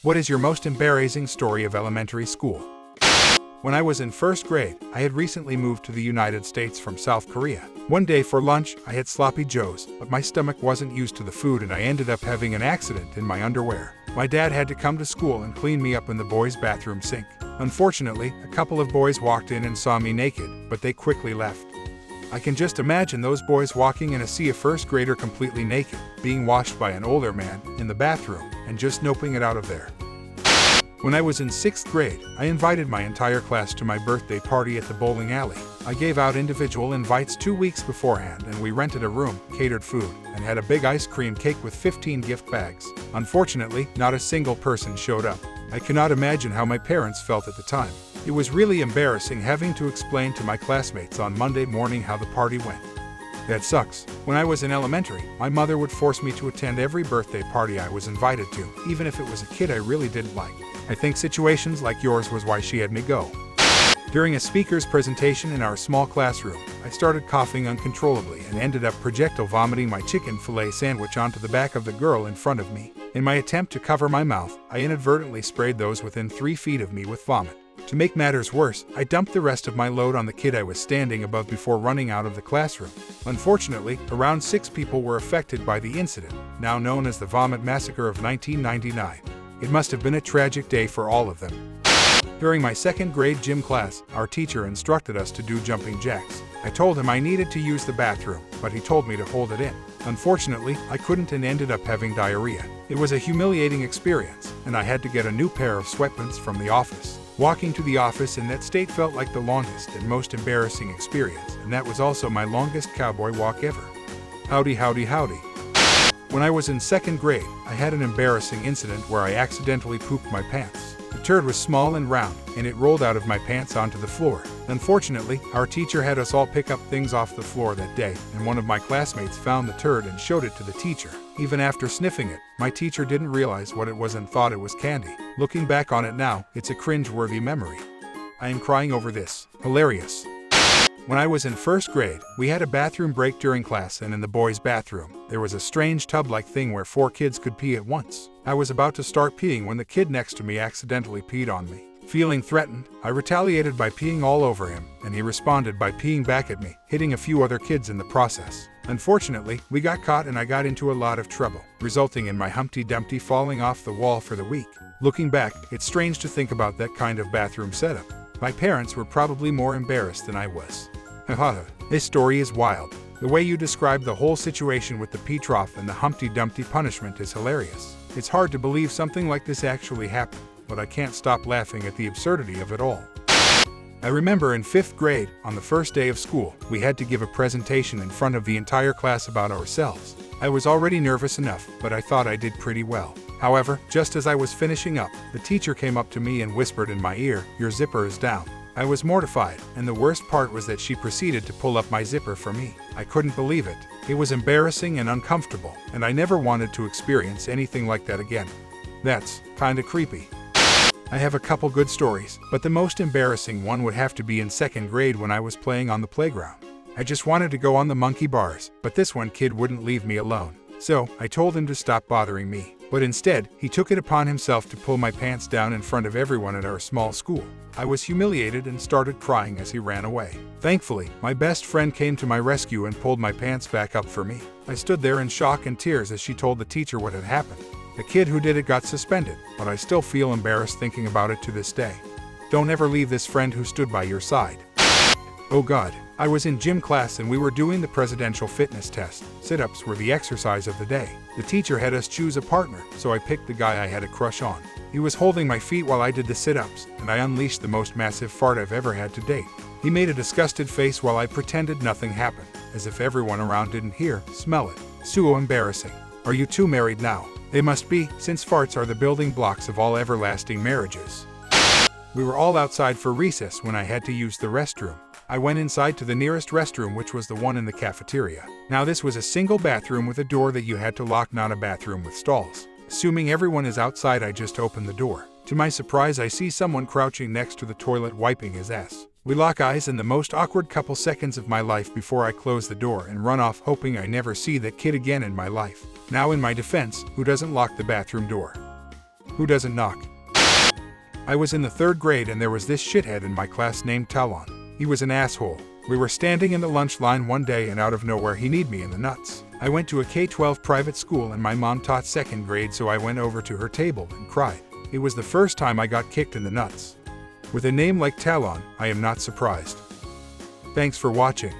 What is your most embarrassing story of elementary school? When I was in first grade, I had recently moved to the United States from South Korea. One day for lunch, I had sloppy joes, but my stomach wasn't used to the food and I ended up having an accident in my underwear. My dad had to come to school and clean me up in the boys' bathroom sink. Unfortunately, a couple of boys walked in and saw me naked, but they quickly left. I can just imagine those boys walking in and see a first grader completely naked, being washed by an older man in the bathroom, and just noping it out of there. When I was in 6th grade, I invited my entire class to my birthday party at the bowling alley. I gave out individual invites 2 weeks beforehand and we rented a room, catered food, and had a big ice cream cake with 15 gift bags. Unfortunately, not a single person showed up. I cannot imagine how my parents felt at the time. It was really embarrassing having to explain to my classmates on Monday morning how the party went. That sucks. When I was in elementary, my mother would force me to attend every birthday party I was invited to, even if it was a kid I really didn't like. I think situations like yours was why she had me go. During a speaker's presentation in our small classroom, I started coughing uncontrollably and ended up projectile vomiting my chicken fillet sandwich onto the back of the girl in front of me. In my attempt to cover my mouth, I inadvertently sprayed those within 3 feet of me with vomit. To make matters worse, I dumped the rest of my load on the kid I was standing above before running out of the classroom. Unfortunately, around 6 people were affected by the incident, now known as the Vomit Massacre of 1999. It must have been a tragic day for all of them. During my 2nd grade gym class, our teacher instructed us to do jumping jacks. I told him I needed to use the bathroom, but he told me to hold it in. Unfortunately, I couldn't and ended up having diarrhea. It was a humiliating experience, and I had to get a new pair of sweatpants from the office. Walking to the office in that state felt like the longest and most embarrassing experience, and that was also my longest cowboy walk ever. Howdy, howdy, howdy. When I was in 2nd grade, I had an embarrassing incident where I accidentally pooped my pants. The turd was small and round, and it rolled out of my pants onto the floor. Unfortunately, our teacher had us all pick up things off the floor that day, and one of my classmates found the turd and showed it to the teacher. Even after sniffing it, my teacher didn't realize what it was and thought it was candy. Looking back on it now, it's a cringe-worthy memory. I am crying over this. Hilarious. When I was in 1st grade, we had a bathroom break during class, and in the boys' bathroom, there was a strange tub-like thing where 4 kids could pee at once. I was about to start peeing when the kid next to me accidentally peed on me. Feeling threatened, I retaliated by peeing all over him, and he responded by peeing back at me, hitting a few other kids in the process. Unfortunately, we got caught and I got into a lot of trouble, resulting in my Humpty Dumpty falling off the wall for the week. Looking back, it's strange to think about that kind of bathroom setup. My parents were probably more embarrassed than I was. Haha, this story is wild. The way you describe the whole situation with the pee trough and the Humpty Dumpty punishment is hilarious. It's hard to believe something like this actually happened, but I can't stop laughing at the absurdity of it all. I remember in 5th grade, on the first day of school, we had to give a presentation in front of the entire class about ourselves. I was already nervous enough, but I thought I did pretty well. However, just as I was finishing up, the teacher came up to me and whispered in my ear, "Your zipper is down." I was mortified, and the worst part was that she proceeded to pull up my zipper for me. I couldn't believe it. It was embarrassing and uncomfortable, and I never wanted to experience anything like that again. That's kinda creepy. I have a couple good stories, but the most embarrassing one would have to be in 2nd grade when I was playing on the playground. I just wanted to go on the monkey bars, but this one kid wouldn't leave me alone. So, I told him to stop bothering me. But instead, he took it upon himself to pull my pants down in front of everyone at our small school. I was humiliated and started crying as he ran away. Thankfully, my best friend came to my rescue and pulled my pants back up for me. I stood there in shock and tears as she told the teacher what had happened. The kid who did it got suspended, but I still feel embarrassed thinking about it to this day. Don't ever leave this friend who stood by your side. Oh God. I was in gym class and we were doing the presidential fitness test. Sit-ups were the exercise of the day. The teacher had us choose a partner, so I picked the guy I had a crush on. He was holding my feet while I did the sit-ups, and I unleashed the most massive fart I've ever had to date. He made a disgusted face while I pretended nothing happened, as if everyone around didn't hear, smell it. So embarrassing. Are you two married now? They must be, since farts are the building blocks of all everlasting marriages. We were all outside for recess when I had to use the restroom. I went inside to the nearest restroom, which was the one in the cafeteria. Now this was a single bathroom with a door that you had to lock, not a bathroom with stalls. Assuming everyone is outside, I just opened the door. To my surprise, I see someone crouching next to the toilet wiping his ass. We lock eyes in the most awkward couple seconds of my life before I close the door and run off, hoping I never see that kid again in my life. Now in my defense, who doesn't lock the bathroom door? Who doesn't knock? I was in the 3rd grade and there was this shithead in my class named Talon. He was an asshole. We were standing in the lunch line one day and out of nowhere he kneed me in the nuts. I went to a K-12 private school and my mom taught 2nd grade, so I went over to her table and cried. It was the first time I got kicked in the nuts. With a name like Talon, I am not surprised. Thanks for watching.